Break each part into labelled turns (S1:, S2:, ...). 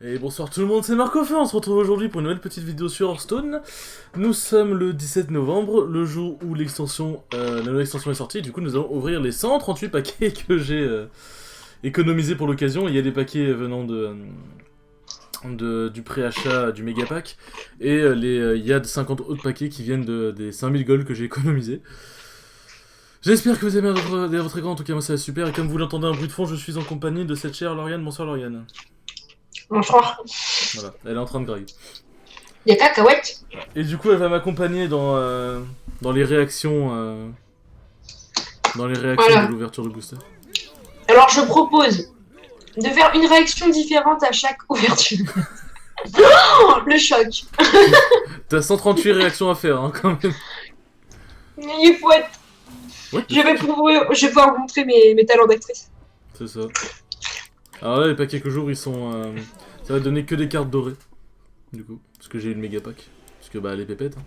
S1: Et bonsoir tout le monde, c'est Marcof, on se retrouve aujourd'hui pour une nouvelle petite vidéo sur Hearthstone. Nous sommes le 17 novembre, le jour où l'extension, la nouvelle extension est sortie, du coup nous allons ouvrir les 138 paquets que j'ai économisés pour l'occasion. Il y a des paquets venant du préachat du méga pack, et il y a 50 autres paquets qui viennent des 5000 gold que j'ai économisés. J'espère que vous aimez votre écran, en tout cas moi ça va super, et comme vous l'entendez un bruit de fond, je suis en compagnie de cette chère Lauriane. Bonsoir Lauriane.
S2: Bonsoir.
S1: Voilà, elle est en train de grailler.
S2: Des cacahuètes.
S1: Et du coup, elle va m'accompagner dans les réactions,
S2: Voilà.
S1: de l'ouverture de booster.
S2: Alors je propose de faire une réaction différente à chaque ouverture. Oh, le choc.
S1: T'as 138 réactions à faire, hein, quand même.
S2: Il faut être...
S1: Ouais,
S2: je vais pouvoir vous montrer mes talents d'actrice.
S1: c'est ça. Alors là, les paquets que j'ouvre, ils sont... ça va donner que des cartes dorées, du coup. Parce que j'ai eu le méga pack. Parce que, bah, les pépettes. Hein.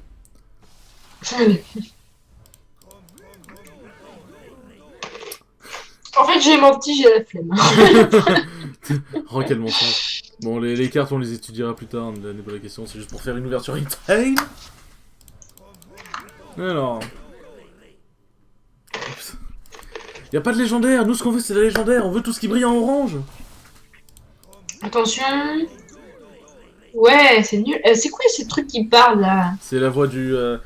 S2: En fait, j'ai menti, j'ai la flemme.
S1: Oh, quel mensonge. Bon, les cartes, on les étudiera plus tard, n'est pas la question. C'est juste pour faire une ouverture insane. Alors... Y'a pas de légendaire, nous ce qu'on veut c'est la légendaire, on veut tout ce qui brille en orange.
S2: Attention. Ouais, c'est nul. C'est quoi ces trucs qui parlent là?
S1: C'est la voix du... de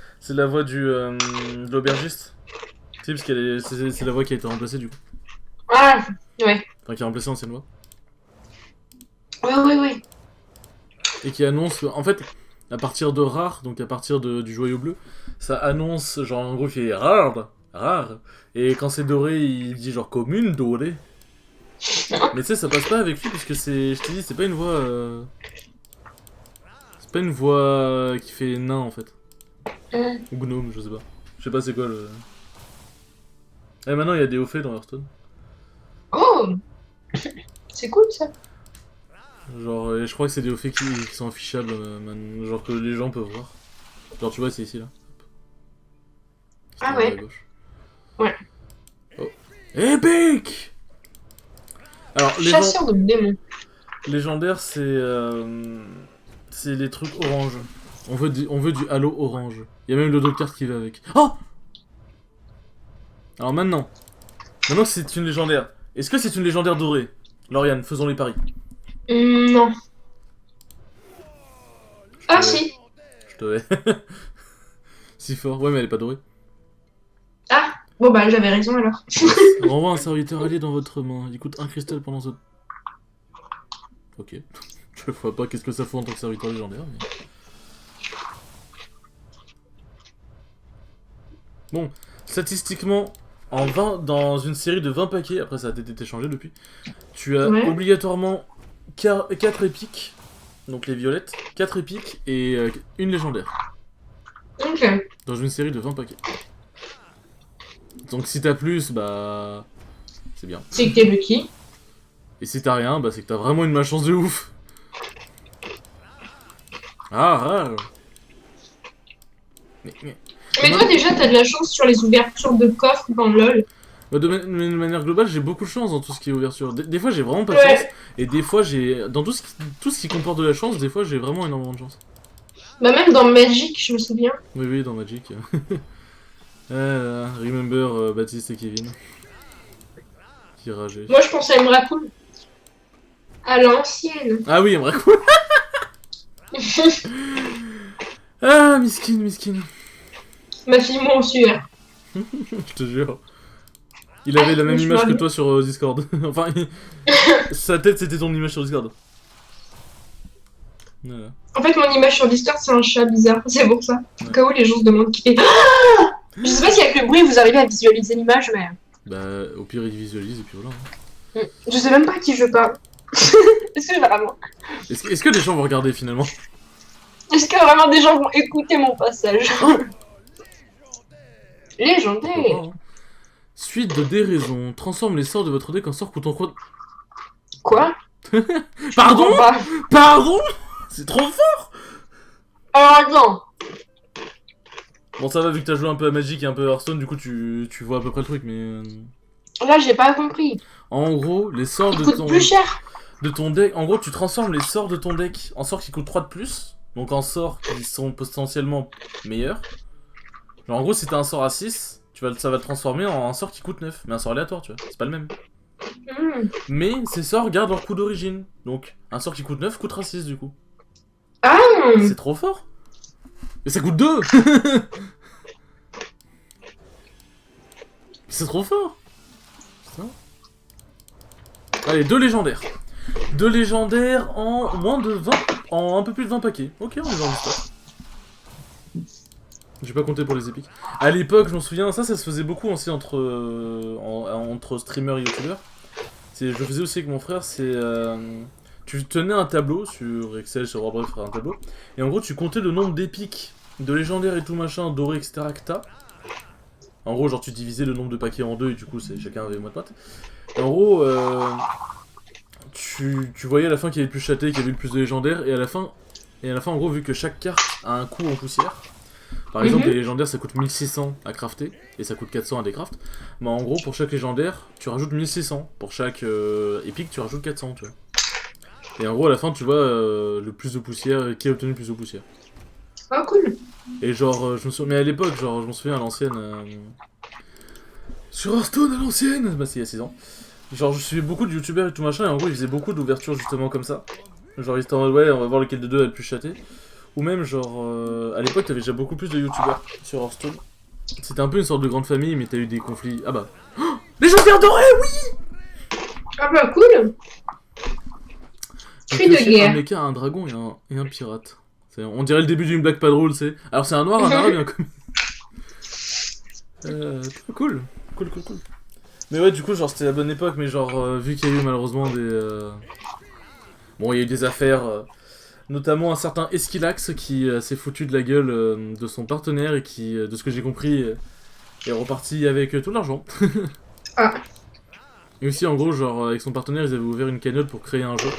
S1: l'aubergiste. Tu sais, parce qu'elle c'est la voix qui a été remplacée du coup.
S2: Ah, ouais.
S1: Enfin, qui a remplacé l'ancienne voix.
S2: Ouais.
S1: Et qui annonce... En fait, à partir de rare, donc à partir du joyau bleu, ça annonce, genre en gros il fait rare. Et quand c'est doré, il dit genre commune dorée. Mais tu sais, ça passe pas avec lui parce que c'est... Je te dis, c'est pas une voix... C'est pas une voix qui fait nain en fait. Ou gnome, je sais pas. Je sais pas c'est quoi le... Et maintenant il y a des hauts faits dans Hearthstone.
S2: Oh, c'est cool ça.
S1: Genre, je crois que c'est des hauts faits qui sont affichables, genre que les gens peuvent voir. Genre tu vois, c'est ici là.
S2: Ah
S1: À
S2: ouais.
S1: gauche.
S2: Ouais.
S1: Oh. Épique. Alors,
S2: Chasseur de démons.
S1: légendaire, c'est les trucs orange. On veut du halo orange. Il y a même le dos de carte qui va avec. Oh. Alors maintenant que c'est une légendaire, est-ce que c'est une légendaire dorée? Lauriane, faisons les paris.
S2: Non. Ah si.
S1: Je te vais. Si fort. Ouais, mais elle est pas dorée.
S2: Ah, bon bah j'avais raison alors.
S1: On envoie un serviteur allié dans votre main. Il coûte un cristal pendant ce... Ok. Je vois pas qu'est-ce que ça fout en tant que serviteur légendaire, mais... Bon, statistiquement, dans une série de 20 paquets, après ça a été changé depuis, tu as obligatoirement 4 épiques, donc les violettes, 4 épiques et une légendaire.
S2: Ok.
S1: Dans une série de 20 paquets. Donc si t'as plus, bah... c'est bien.
S2: C'est que t'es lucky.
S1: Et si t'as rien, bah c'est que t'as vraiment une malchance de ouf. Ah.
S2: Mais toi déjà t'as de la chance sur les ouvertures de coffres dans LoL.
S1: Bah, de manière globale, j'ai beaucoup de chance dans tout ce qui est ouverture. Des fois j'ai vraiment pas de chance, et des fois j'ai... Dans tout ce qui comporte de la chance, des fois j'ai vraiment énormément de chance.
S2: Bah même dans Magic, je me souviens.
S1: Oui, dans Magic. Remember Baptiste et Kevin. Qui rageait.
S2: Moi je pense à Emrakul. À l'ancienne.
S1: Ah oui, Emrakul. Ah, miskin.
S2: Ma fille moi aussi.
S1: Je te jure. Il avait la même image que toi sur Discord. Enfin, sa tête c'était ton image sur Discord. Voilà.
S2: En fait mon image sur Discord c'est un chat bizarre, c'est pour ça. Au cas où les gens se demandent qui fait. Ah, je sais pas si avec le bruit vous arrivez à visualiser l'image mais...
S1: Bah au pire il visualise et puis voilà. Hein.
S2: Je sais même pas à qui je parle. Est-ce que vraiment...
S1: Est-ce que les gens vont regarder finalement?
S2: Est-ce que vraiment des gens vont écouter mon passage?
S1: Oh,
S2: légendaire.
S1: hein. Suite de déraison. Transforme les sorts de votre deck en sorts coûtant quoi?
S2: Quoi?
S1: Pardon? Pardon? C'est trop fort.
S2: Alors attends.
S1: Bon ça va vu que t'as joué un peu à Magic et un peu à Hearthstone, du coup tu vois à peu près le truc, mais...
S2: Là j'ai pas compris.
S1: En gros, les sorts
S2: Il
S1: de
S2: coûte
S1: ton...
S2: plus cher.
S1: de ton deck. En gros, tu transformes les sorts de ton deck en sorts qui coûtent 3 de plus. Donc en sorts qui sont potentiellement meilleurs. Genre en gros, si t'as un sort à 6, ça va le transformer en un sort qui coûte 9. Mais un sort aléatoire, tu vois. C'est pas le même. Mais ces sorts gardent leur coût d'origine. Donc un sort qui coûte 9 coûtera 6 du coup.
S2: Ah.
S1: C'est trop fort. Et ça coûte 2. C'est trop fort. Putain. Allez, 2 légendaires. 2 légendaires en moins de 20... En un peu plus de 20 paquets. Ok, on est dans l'histoire. J'ai pas compté pour les épiques. À l'époque, je m'en souviens, ça se faisait beaucoup aussi entre streamers et youtubeurs. Je le faisais aussi avec mon frère, tu tenais un tableau sur Excel, sur Warcraft, un tableau. Et en gros, tu comptais le nombre d'épiques, de légendaires et tout machin, dorés, etc. que t'as. En gros, genre tu divisais le nombre de paquets en deux et du coup, chacun avait moite-moite. Et en gros, tu voyais à la fin qui avait le plus châté, qui avait le plus de légendaires, et à la fin, en gros, vu que chaque carte a un coût en poussière, par exemple, les légendaires ça coûte 1600 à crafter, et ça coûte 400 à décraft, mais en gros, pour chaque légendaire, tu rajoutes 1600, pour chaque épique, tu rajoutes 400, tu vois. Et en gros, à la fin, tu vois le plus de poussière, qui a obtenu le plus de poussière.
S2: Ah, cool.
S1: Et genre, mais à l'époque, genre, je m'en souviens à l'ancienne. Sur Hearthstone à l'ancienne, bah c'est il y a 6 ans. Genre, je suivais beaucoup de youtubeurs et tout machin, et en gros, ils faisaient beaucoup d'ouvertures justement comme ça. Genre, ils étaient en mode, ouais, on va voir lequel des deux a le plus châté. Ou même, genre, à l'époque, t'avais déjà beaucoup plus de youtubeurs sur Hearthstone. C'était un peu une sorte de grande famille, mais t'as eu des conflits. Ah bah. Oh, légendaire doré, oui.
S2: Ah bah, cool. Cri de guerre.
S1: Un mecha, un dragon et un pirate. On dirait le début d'une Black Patrol, c'est. Alors, c'est un noir, un arabe et un cool. Cool. Mais ouais, du coup, genre, c'était la bonne époque, mais genre, vu qu'il y a eu malheureusement des... Bon, il y a eu des affaires, notamment un certain Esquilax qui s'est foutu de la gueule de son partenaire et qui, de ce que j'ai compris, est reparti avec tout l'argent.
S2: Ah.
S1: Et aussi, en gros, genre, avec son partenaire, ils avaient ouvert une cagnotte pour créer un jeu.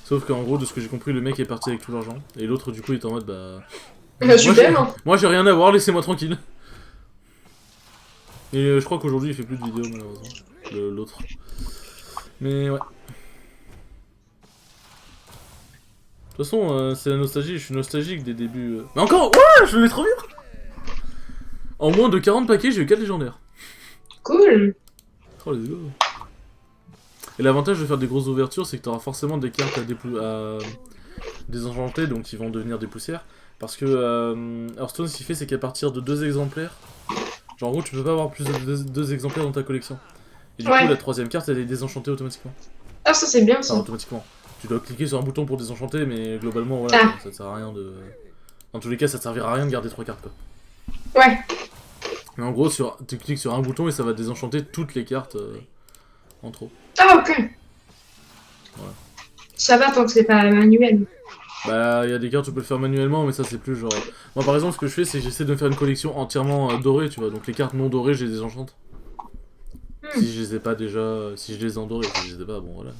S1: Sauf qu'en gros, de ce que j'ai compris, le mec est parti avec tout l'argent. Et l'autre, du coup, il est en mode, bah... Moi, j'ai rien à voir, laissez-moi tranquille. Et je crois qu'aujourd'hui il fait plus de vidéos malheureusement, l'autre. Mais ouais. De toute façon, c'est la nostalgie, je suis nostalgique des débuts. Mais encore, ouais, je le mets trop bien. En moins de 40 paquets, j'ai eu 4 légendaires.
S2: Cool.
S1: Oh, let's go. Et l'avantage de faire des grosses ouvertures, c'est que t'auras forcément des cartes à désenchanter, donc ils vont devenir des poussières. Parce que Hearthstone, ce qu'il fait, c'est qu'à partir de 2 exemplaires, genre en gros tu peux pas avoir plus de 2 exemplaires dans ta collection. Et du coup la 3ème carte elle est désenchantée automatiquement.
S2: Ah ça c'est bien ça.
S1: Enfin, automatiquement. Tu dois cliquer sur un bouton pour désenchanter mais globalement voilà, ça te sert à rien de... Dans tous les cas ça te servira à rien de garder 3 cartes quoi.
S2: Ouais.
S1: Mais en gros tu cliques sur un bouton et ça va désenchanter toutes les cartes en trop.
S2: Ah ok.
S1: Voilà.
S2: Ça va tant que c'est pas manuel.
S1: Bah, il y a des cartes où tu peux le faire manuellement, mais ça c'est plus genre... Moi par exemple, ce que je fais, c'est que j'essaie de me faire une collection entièrement dorée, tu vois. Donc les cartes non dorées, je les désenchante. Si je les ai pas déjà... Si je les ai en doré, si je les ai pas, bon voilà.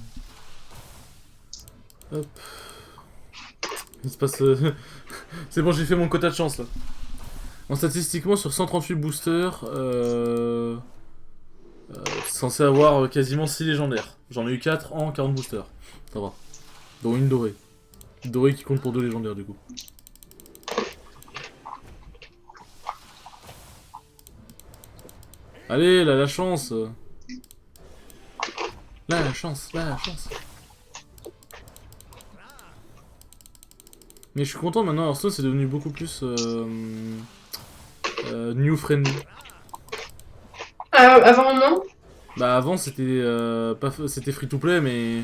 S1: Hop. Il se passe... c'est bon, j'ai fait mon quota de chance là. En statistiquement, sur 138 boosters, censé avoir quasiment 6 légendaires. J'en ai eu 4 en 40 boosters. Ça va. Dont une dorée. Doré qui compte pour 2 légendaires du coup. Allez, là, la chance. Là, la chance. Mais je suis content maintenant, Hearthstone c'est devenu beaucoup plus new friendly.
S2: Avant non.
S1: Bah avant c'était c'était free to play mais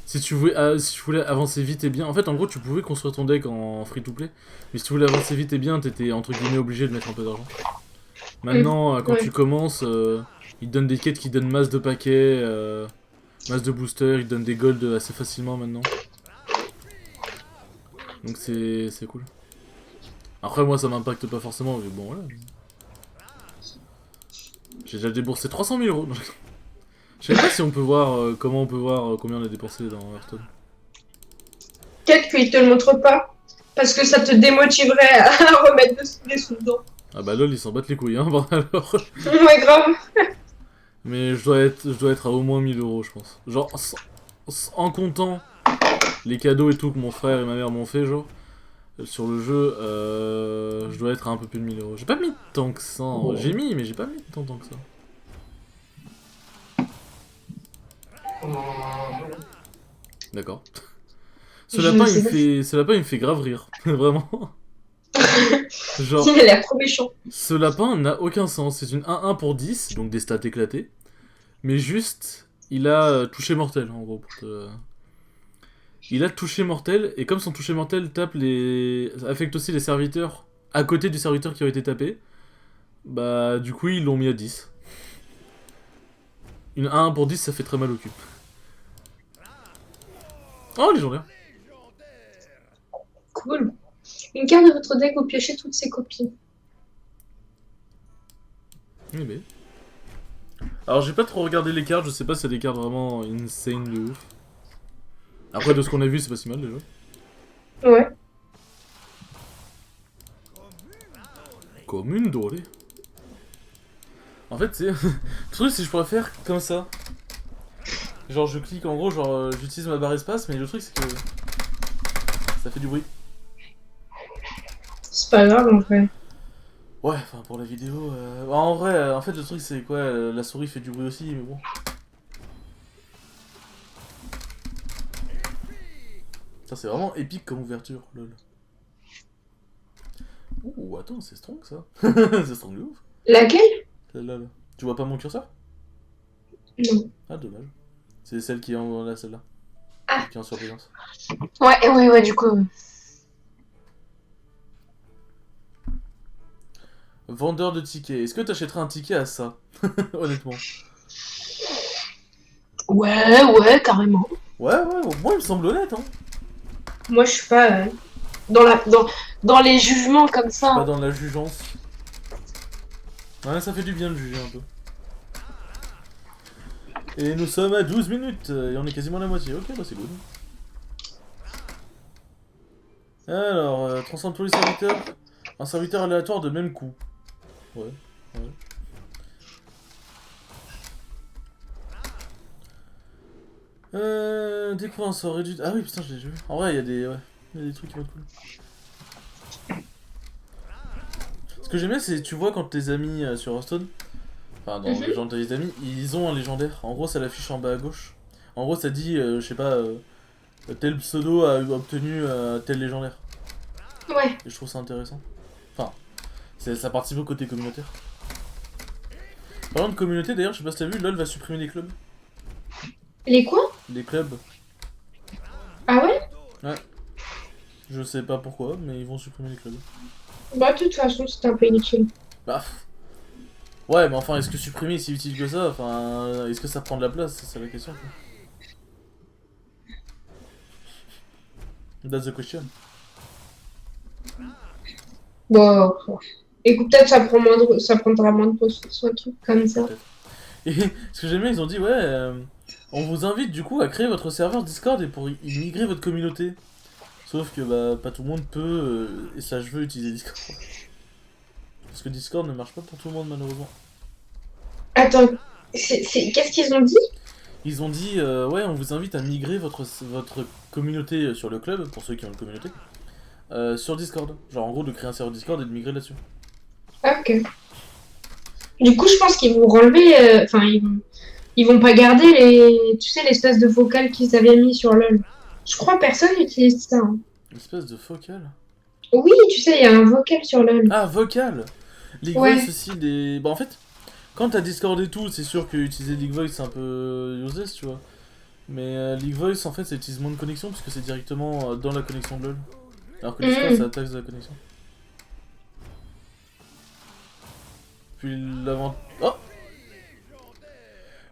S1: si tu voulais avancer vite et bien, en fait en gros tu pouvais construire ton deck en free to play, mais si tu voulais avancer vite et bien t'étais entre guillemets obligé de mettre un peu d'argent. Maintenant quand tu commences, ils te donnent des quêtes qui donnent masse de paquets, masse de boosters, ils te donnent des golds assez facilement maintenant. Donc c'est cool. Après moi ça m'impacte pas forcément, mais bon voilà. J'ai déjà déboursé 300 000 €. Je sais pas si on peut voir comment on peut voir combien on a dépensé dans Hearthstone.
S2: Peut-être qu'ils te le montrent pas, parce que ça te démotiverait à remettre des sous dedans.
S1: Ah bah lol, ils s'en battent les couilles, hein, bon alors.
S2: Ouais, grave.
S1: Mais je dois être à au moins 1000 € je pense. Genre en comptant les cadeaux et tout que mon frère et ma mère m'ont fait, genre, sur le jeu, je dois être à un peu plus de 1000 €. J'ai pas mis tant que ça. En vrai. J'ai mis, mais j'ai pas mis tant que ça. D'accord. Ce lapin, il me fait grave rire. Vraiment. Genre,
S2: Il a l'air trop méchant.
S1: ce lapin n'a aucun sens. C'est une 1-1 pour 10, donc des stats éclatées. Mais juste, il a touché mortel, en gros. Il a touché mortel, et comme son touché mortel affecte aussi les serviteurs à côté du serviteur qui a été tapé, bah du coup ils l'ont mis à 10. Une 1 pour 10, ça fait très mal au cul. Oh, légendaire.
S2: Cool. Une carte de votre deck, vous piochez toutes ses copies.
S1: Eh ben. Alors j'ai pas trop regardé les cartes, je sais pas si c'est des cartes vraiment insane de ouf. Après de ce qu'on a vu c'est pas si mal déjà.
S2: Ouais.
S1: Commune dorée. En fait c'est... le truc c'est que je pourrais faire comme ça. Genre je clique en gros, genre j'utilise ma barre espace, mais le truc c'est que... ça fait du bruit.
S2: C'est pas grave en vrai.
S1: Ouais, enfin pour la vidéo... bah, en vrai, en fait le truc c'est quoi, la souris fait du bruit aussi, mais bon. Ça c'est vraiment épique comme ouverture, lol. Ouh, attends, c'est strong ça. C'est strong de ouf.
S2: Laquelle?
S1: Celle-là, là. Tu vois pas mon curseur?
S2: Non.
S1: Ah, dommage. C'est celle qui est en là, celle-là.
S2: Ah.
S1: Qui est en surveillance.
S2: Ouais, du coup.
S1: Vendeur de tickets. Est-ce que t'achèterais un ticket à ça? Honnêtement.
S2: Ouais, carrément.
S1: Ouais, moi il me semble honnête, hein.
S2: Moi, je suis pas dans les jugements comme ça.
S1: Pas dans la jugeance. Ouais, ça fait du bien de juger un peu. Et nous sommes à 12 minutes, et on est quasiment à la moitié. Ok, bah c'est good. Alors, transforme tous les serviteurs. Un serviteur aléatoire de même coup. Ouais. Découvre un sort réduit. Ah oui, putain, je l'ai déjà vu. En vrai, il y a des trucs qui vont être cool. Ce que j'aime bien, c'est tu vois quand tes amis sur Hearthstone, enfin dans les gens de tes amis, ils ont un légendaire. En gros, ça l'affiche en bas à gauche. En gros, ça dit, je sais pas, tel pseudo a obtenu tel légendaire.
S2: Ouais.
S1: Et je trouve ça intéressant. Enfin, ça participe au côté communautaire. Parlant de communauté, d'ailleurs, je sais pas si t'as vu, LoL va supprimer les clubs.
S2: Les quoi?
S1: Les clubs.
S2: Ah ouais?
S1: Ouais. Je sais pas pourquoi, mais ils vont supprimer les clubs.
S2: Bah, de toute façon, c'était un peu inutile.
S1: Bah. Ouais, mais enfin, est-ce que supprimer c'est utile que ça? Enfin, est-ce que ça prend de la place? C'est la question. Quoi. That's the question.
S2: Bon, écoute, peut-être ça prendra moins de ressources ou un truc comme ça.
S1: Et ce que j'aime bien, ils ont dit, ouais, on vous invite du coup à créer votre serveur Discord et pour y migrer votre communauté. Sauf que bah, pas tout le monde peut, et ça je veux utiliser Discord. Parce que Discord ne marche pas pour tout le monde malheureusement.
S2: Attends, qu'est-ce qu'ils ont dit?
S1: Ils ont dit, ouais, on vous invite à migrer votre communauté sur le club, pour ceux qui ont une communauté, sur Discord. Genre en gros de créer un serveur Discord et de migrer là-dessus.
S2: Ah, ok. Du coup, je pense qu'ils vont renlever. Enfin, ils vont pas garder tu sais, l'espèce de vocal qu'ils avaient mis sur LoL. Je crois que personne n'utilise ça. Hein.
S1: Une espèce de focal.
S2: Oui, tu sais, il y a un vocal sur LoL.
S1: Ah, vocal. League Voice aussi, des... Bah en fait, quand t'as Discord et tout, c'est sûr que utiliser League Voice c'est un peu useless, tu vois. Mais League Voice en fait ça utilise moins de connexion puisque c'est directement dans la connexion de LoL. Alors que Discord ça taxe de la connexion. Puis l'avant... Oh.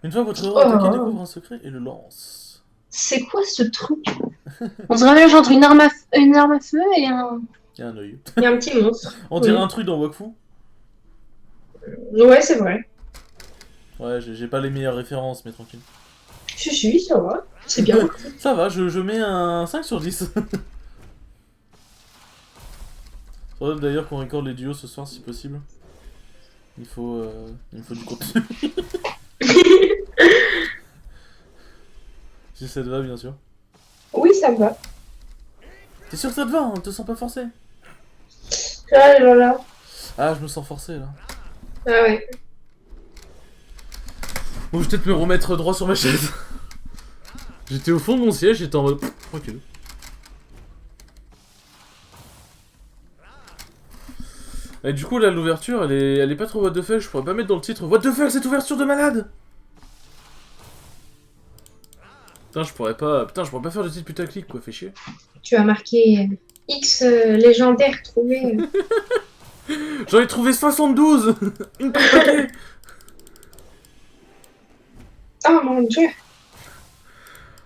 S1: Une fois que votre héros attaqué découvre un secret et le lance.
S2: C'est quoi ce truc? On se rappelle genre une arme à feu et un...
S1: Il y a un œil.
S2: Il y a un petit monstre.
S1: On dirait un truc dans Wakfu.
S2: Ouais, c'est vrai.
S1: Ouais, j'ai pas les meilleures références, mais tranquille.
S2: Si, ça va. C'est bien.
S1: Ça va, je mets un 5 sur 10. Faudrait d'ailleurs qu'on recorde les duos ce soir si possible. Il faut du contenu. Si ça te va, bien sûr.
S2: Oui, ça me va.
S1: T'es sûr que ça te va, hein, te sens pas forcé?
S2: Ah là là.
S1: Ah, je me sens forcé là.
S2: Ah ouais.
S1: Bon, je vais peut-être me remettre droit sur ma chaise. J'étais au fond de mon siège, j'étais en mode tranquille. Et du coup, là, l'ouverture, elle est pas trop what the fuck. Je pourrais pas mettre dans le titre what the fuck, cette ouverture de malade. Putain, je pourrais pas faire de titre putaclic, quoi, fait chier.
S2: Tu as marqué X légendaire trouvé.
S1: J'en ai trouvé 72. Une par paquet.
S2: Oh mon dieu.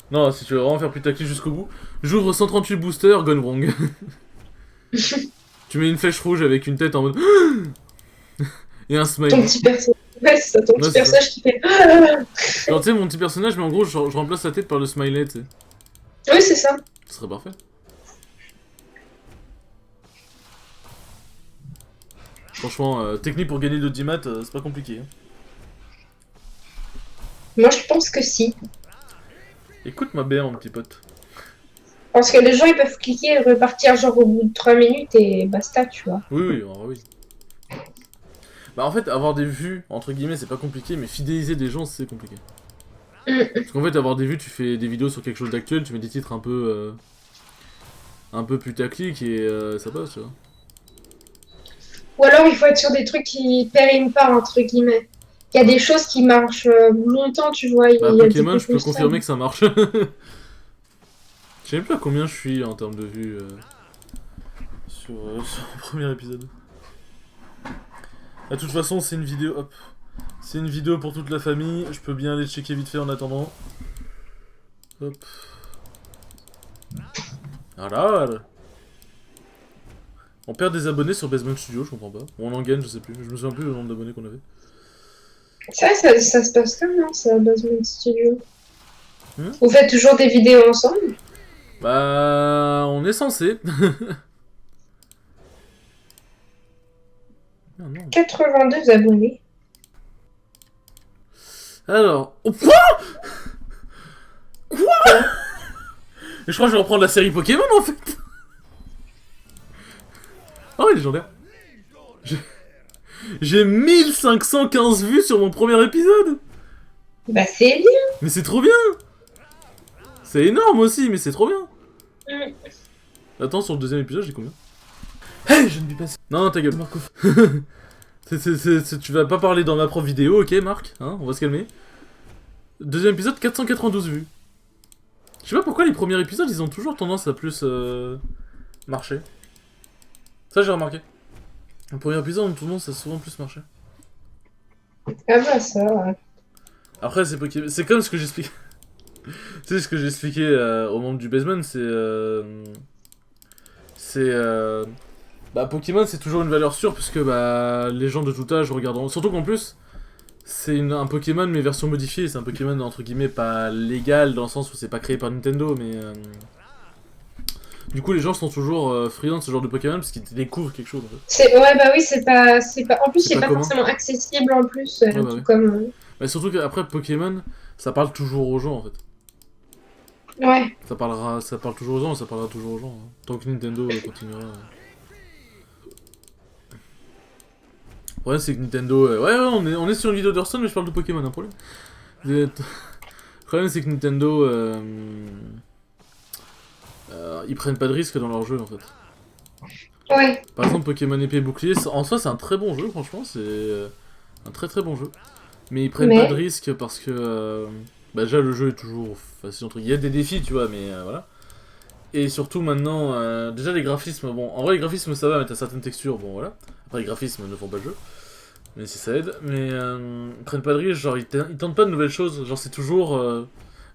S1: Non, si tu veux vraiment faire putaclic jusqu'au bout, j'ouvre 138 boosters, gone wrong. Tu mets une flèche rouge avec une tête en mode... Et un smile.
S2: Ton petit personnage. Ouais, c'est ça, ton petit
S1: c'est ça.
S2: personnage qui fait.
S1: Genre, tu sais, mon petit personnage, mais en gros, je remplace sa tête par le smiley, tu sais.
S2: Oui, c'est ça.
S1: Ce serait parfait. Franchement, technique pour gagner de 10 maths, c'est pas compliqué. Hein.
S2: Moi, je pense que si.
S1: Écoute-moi bien, mon petit pote.
S2: Parce que les gens, ils peuvent cliquer et repartir genre au bout de 3 minutes et basta, tu vois.
S1: Oui, oui. Bah en fait, avoir des vues, entre guillemets, c'est pas compliqué, mais fidéliser des gens, c'est compliqué. Parce qu'en fait, avoir des vues, tu fais des vidéos sur quelque chose d'actuel, tu mets des titres un peu putaclic et ça passe, tu vois.
S2: Ou alors, il faut être sur des trucs qui périment pas, entre guillemets. Il y a des choses qui marchent longtemps, tu vois.
S1: Bah,
S2: Il y a
S1: Pokémon,
S2: des
S1: je peux confirmer que ça marche. Je sais même pas combien je suis en termes de vues sur le premier épisode. De toute façon, c'est une vidéo. Hop. C'est une vidéo pour toute la famille. Je peux bien aller checker vite fait en attendant. Hop. Voilà. On perd des abonnés sur Basement Studio, je comprends pas. Ou on en gagne, je sais plus. Je me souviens plus le nombre d'abonnés qu'on avait.
S2: Ça se passe comment, ça, Basement Studio?
S1: Hmm.
S2: Vous faites toujours des vidéos ensemble?
S1: Bah, on est censé. Ah, non.
S2: 82 abonnés.
S1: Alors, oh, quoi? Je crois que je vais reprendre la série Pokémon en fait. Oh, légendaire. J'ai 1515 vues sur mon premier épisode.
S2: Bah, c'est bien.
S1: Mais c'est trop bien. C'est énorme aussi, mais c'est trop bien. Attends, sur le deuxième épisode, j'ai combien? Hey, je ne vis pas. Non, ta gueule, Marco. Tu vas pas parler dans ma propre vidéo, ok, Marc, hein, on va se calmer. Deuxième épisode, 492 vues. Je sais pas pourquoi les premiers épisodes, ils ont toujours tendance à plus marcher. Ça, j'ai remarqué. Les premiers épisodes ont tendance à souvent plus marcher.
S2: Ah bah, ça, ouais.
S1: Après, c'est comme ce que j'explique. Tu sais, ce que j'ai expliqué aux membres du basement, bah, Pokémon, c'est toujours une valeur sûre, puisque bah, les gens de tout âge regarderont. Surtout qu'en plus, c'est un Pokémon, mais version modifiée. C'est un Pokémon, entre guillemets, pas légal, dans le sens où c'est pas créé par Nintendo, mais... Du coup, les gens sont toujours friands de ce genre de Pokémon, parce qu'ils découvrent quelque chose, en fait.
S2: Ouais, bah oui, c'est pas... En plus,
S1: C'est
S2: c'est
S1: pas
S2: pas
S1: commun.
S2: forcément accessible, en plus,
S1: Ouais, bah
S2: tout
S1: ouais.
S2: comme...
S1: Mais surtout qu'après, Pokémon, ça parle toujours aux gens, en fait.
S2: Ouais.
S1: Ça parle toujours aux gens, et ça parlera toujours aux gens. Hein. Tant que Nintendo continuera... Le problème, c'est que Nintendo... Ouais, on est sur une vidéo d'Hearthstone, mais je parle de Pokémon, un problème. Le problème, c'est que Nintendo... ils prennent pas de risques dans leur jeu, en fait.
S2: Ouais.
S1: Par exemple, Pokémon épée et bouclier, en soi, c'est un très bon jeu, franchement, c'est un très très bon jeu. Mais ils prennent pas de risques parce que... bah déjà, le jeu est toujours facile, entre guillemets. Il y a des défis, tu vois, mais voilà. Et surtout, maintenant, déjà, les graphismes, bon, en vrai, les graphismes, ça va, mais t'as certaines textures, bon, voilà. Après, les graphismes ne font pas le jeu. Mais si ça aide. Mais ils prennent pas de risques, genre, ils tentent pas de nouvelles choses. Genre, c'est toujours...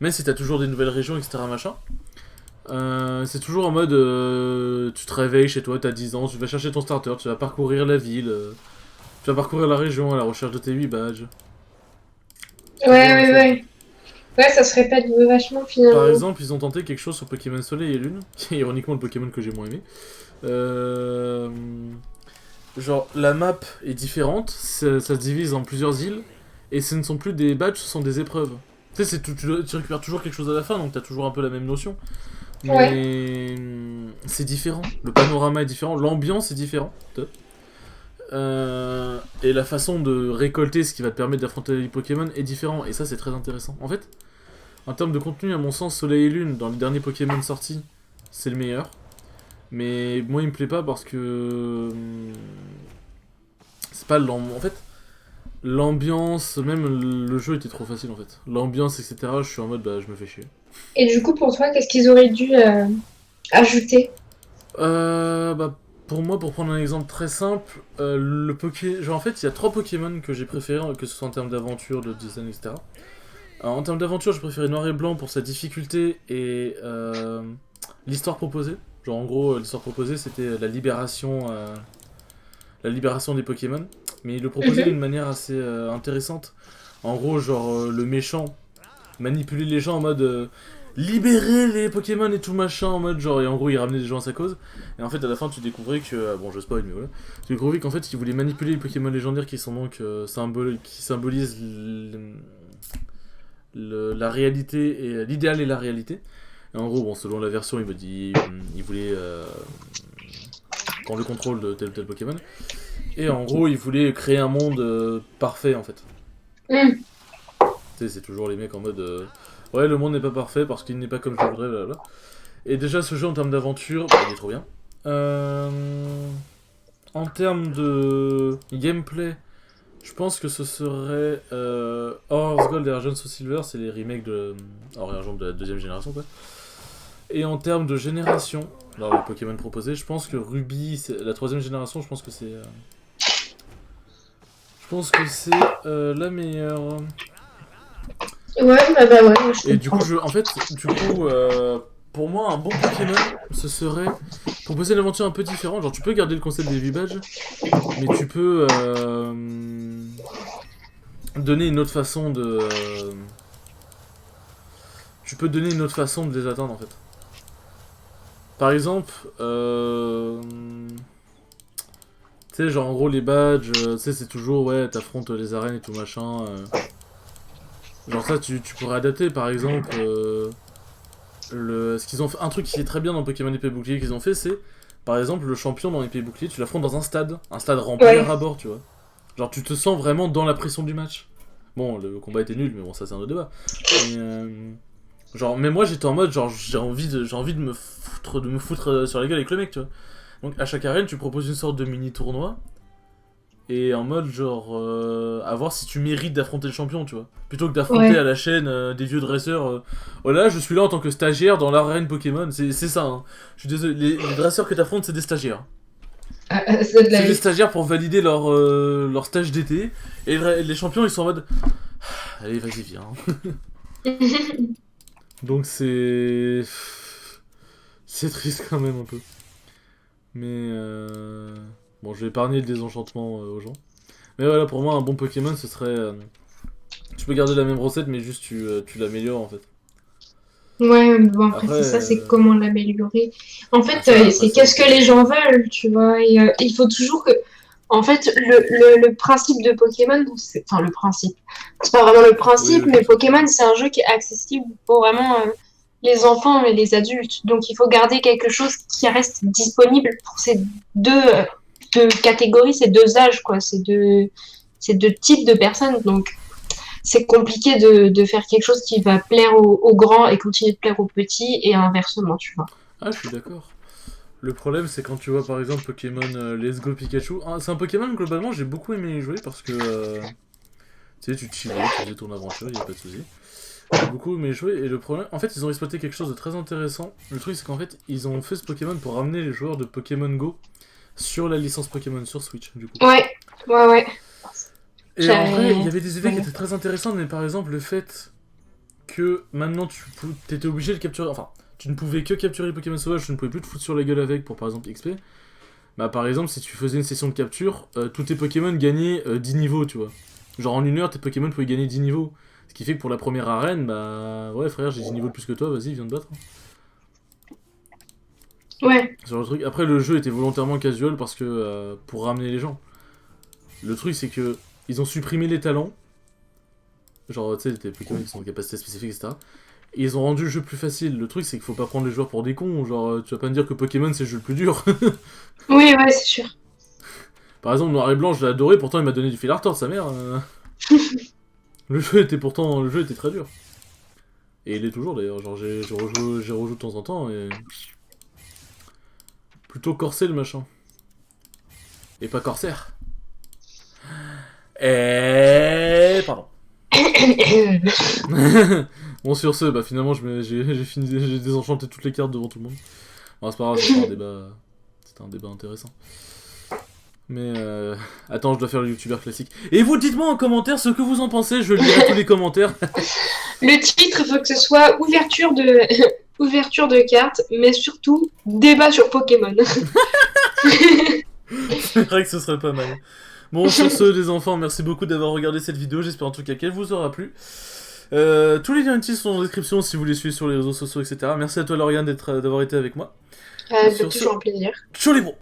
S1: même si t'as toujours des nouvelles régions, etc., machin... c'est toujours en mode tu te réveilles chez toi, t'as 10 ans, tu vas chercher ton starter, tu vas parcourir la ville, tu vas parcourir la région à la recherche de tes 8 badges.
S2: Ouais. Ouais, ça se répète vachement finalement.
S1: Par exemple, ils ont tenté quelque chose sur Pokémon Soleil et Lune, qui est ironiquement le Pokémon que j'ai moins aimé. Genre, la map est différente, ça se divise en plusieurs îles, et ce ne sont plus des badges, ce sont des épreuves. Tu sais, tu récupères toujours quelque chose à la fin, donc t'as toujours un peu la même notion.
S2: Ouais.
S1: Mais c'est différent. Le panorama est différent, l'ambiance est différente. Et la façon de récolter ce qui va te permettre d'affronter les Pokémon est différent. Et ça, c'est très intéressant. En fait, en termes de contenu, à mon sens, Soleil et Lune, dans les derniers Pokémon sortis, c'est le meilleur. Mais moi, il me plaît pas parce que. C'est pas l'ambiance. En fait, l'ambiance, même le jeu était trop facile en fait. L'ambiance, etc., je suis en mode, bah, je me fais chier.
S2: Et du coup, pour toi, qu'est-ce qu'ils auraient dû ajouter?
S1: Bah, pour moi, pour prendre un exemple très simple, le Poké. Genre, en fait, il y a 3 Pokémon que j'ai préférés, que ce soit en termes d'aventure, de design, etc. Alors, en termes d'aventure, je préférais Noir et Blanc pour sa difficulté et l'histoire proposée. Genre, en gros, l'histoire proposée, c'était la libération des Pokémon. Mais il le proposait
S2: Mhm.
S1: d'une manière assez intéressante. En gros, genre, le méchant manipuler les gens en mode libérer les Pokémon et tout machin, en mode genre, et en gros, il ramenait des gens à sa cause. Et en fait, à la fin, tu découvrais que. Bon, je spoil, mais voilà. Tu découvrais qu'en fait, il voulait manipuler les Pokémon légendaires qui sont donc. Qui symbolisent la réalité et l'idéal et la réalité. Et en gros, bon, selon la version, il me dit, il voulait prendre le contrôle de tel ou tel Pokémon. Et en gros, il voulait créer un monde parfait en fait.
S2: Mm.
S1: Tu sais, c'est toujours les mecs en mode ouais, le monde n'est pas parfait parce qu'il n'est pas comme je voudrais, blablabla. Et déjà, ce jeu en termes d'aventure, bah, il est trop bien. Euh, En termes de gameplay, je pense que ce serait Horror's Gold et Argent Soul Silver, c'est les remakes de Or et Argent de la deuxième génération, quoi. Et en termes de génération, alors les Pokémon proposés, je pense que Ruby, la troisième génération, je pense que c'est la meilleure.
S2: Ouais, bah ouais, je
S1: Et du
S2: comprends.
S1: coup, pour moi, un bon Pokémon, ce serait proposer une aventure un peu différente. Genre, tu peux garder le concept des V-Badges, mais tu peux donner une autre façon de. Tu peux donner une autre façon de les atteindre en fait. Par exemple, tu sais, genre en gros, les badges, tu sais, c'est toujours, ouais, t'affrontes les arènes et tout machin. Genre, ça, tu pourrais adapter par exemple. Ce qu'ils ont fait, un truc qui est très bien dans Pokémon épée bouclier qu'ils ont fait, c'est par exemple le champion dans épée bouclier, tu l'affrontes dans un stade rempli à
S2: Ouais.
S1: ras-bord, tu vois. Genre tu te sens vraiment dans la pression du match. Bon, le combat était nul, mais bon, ça c'est un autre débat. Mais genre, mais moi j'étais en mode genre j'ai envie de me foutre sur la gueule avec le mec, tu vois. Donc à chaque arène, tu proposes une sorte de mini tournoi et en mode genre à voir si tu mérites d'affronter le champion, tu vois. Plutôt que d'affronter à
S2: Ouais.
S1: la chaîne des vieux dresseurs. Oh là, je suis là en tant que stagiaire dans l'arène Pokémon, c'est ça. Hein. Je suis désolé, les dresseurs que t'affrontes, c'est des stagiaires.
S2: C'est de
S1: C'est
S2: la
S1: des
S2: vie.
S1: stagiaires pour valider leur stage d'été. Et les champions, ils sont en mode. Allez, vas-y, viens. Donc c'est. C'est triste quand même un peu. Mais. Bon, je vais épargner le désenchantement aux gens. Mais voilà, pour moi, un bon Pokémon, ce serait. Tu peux garder la même recette, mais juste tu l'améliores en fait.
S2: Ouais, mais bon, après,
S1: Après,
S2: c'est ça, c'est comment l'améliorer. En fait,
S1: après
S2: c'est
S1: ça
S2: qu'est-ce que
S1: dépend.
S2: les gens veulent, tu vois. Et il faut toujours que. En fait, le principe de Pokémon, enfin, le principe. C'est pas vraiment le
S1: Oui,
S2: principe,
S1: oui, je
S2: mais
S1: vois ce que tu veux
S2: Pokémon,
S1: dire.
S2: c'est un jeu qui est accessible pour vraiment les enfants et les adultes. Donc, il faut garder quelque chose qui reste disponible pour ces deux catégories, ces deux âges, quoi, ces deux types de personnes. Donc, c'est compliqué de faire quelque chose qui va plaire aux grands et continuer de plaire aux petits et inversement, tu vois.
S1: Ah, je suis d'accord. Le problème, c'est quand tu vois par exemple Pokémon Let's Go Pikachu. Ah, c'est un Pokémon, globalement, j'ai beaucoup aimé y jouer parce que tu sais, tu chillais, tu faisais ton aventure, y a pas de souci. J'ai beaucoup aimé jouer et le problème, en fait, ils ont exploité quelque chose de très intéressant. Le truc, c'est qu'en fait, ils ont fait ce Pokémon pour ramener les joueurs de Pokémon Go sur la licence Pokémon sur Switch, du coup.
S2: Ouais, ouais, ouais.
S1: Et en vrai, il y avait des idées qui
S2: Ouais.
S1: étaient très intéressantes, mais par exemple, le fait que maintenant t'étais obligé de capturer. Enfin, tu ne pouvais que capturer les Pokémon sauvages, tu ne pouvais plus te foutre sur la gueule avec pour par exemple XP. Bah, par exemple, si tu faisais une session de capture, tous tes Pokémon gagnaient 10 niveaux, tu vois. Genre en une heure, tes Pokémon pouvaient gagner 10 niveaux. Ce qui fait que pour la première arène, bah ouais, frère, j'ai 10 niveaux de plus que toi, vas-y, viens te battre.
S2: Ouais.
S1: Sur le truc. Après, le jeu était volontairement casual parce que pour ramener les gens. Le truc, c'est que ils ont supprimé les talents. Genre, tu sais, des Pokémon qui sont en capacité spécifique, etc. Et ils ont rendu le jeu plus facile. Le truc, c'est qu'il faut pas prendre les joueurs pour des cons. Genre, tu vas pas me dire que Pokémon c'est le jeu le plus dur.
S2: Oui, ouais, c'est sûr.
S1: Par exemple, Noir et Blanc, je l'ai adoré, pourtant il m'a donné du fil à retordre, sa mère. Le jeu était très dur. Et il est toujours d'ailleurs. Genre, j'ai rejoué de temps en temps et. Plutôt corsé le machin. Et pas corsaire. Et. Pardon. Bon, sur ce, bah finalement, j'ai désenchanté toutes les cartes devant tout le monde. Bon, c'est pas grave, c'était un débat intéressant. Mais attends, je dois faire le youtubeur classique. Et vous, dites-moi en commentaire ce que vous en pensez, je lirai tous les commentaires.
S2: Le titre, il faut que ce soit ouverture de... ouverture de cartes, mais surtout débat sur Pokémon.
S1: C'est vrai que ce serait pas mal. Bon, sur ce, les enfants, merci beaucoup d'avoir regardé cette vidéo. J'espère en tout cas qu'elle vous aura plu. Tous les liens utiles sont dans la description si vous les suivez sur les réseaux sociaux, etc. Merci à toi, Lauriane, d'avoir été avec moi.
S2: Toujours un plaisir.
S1: Ciao les bros.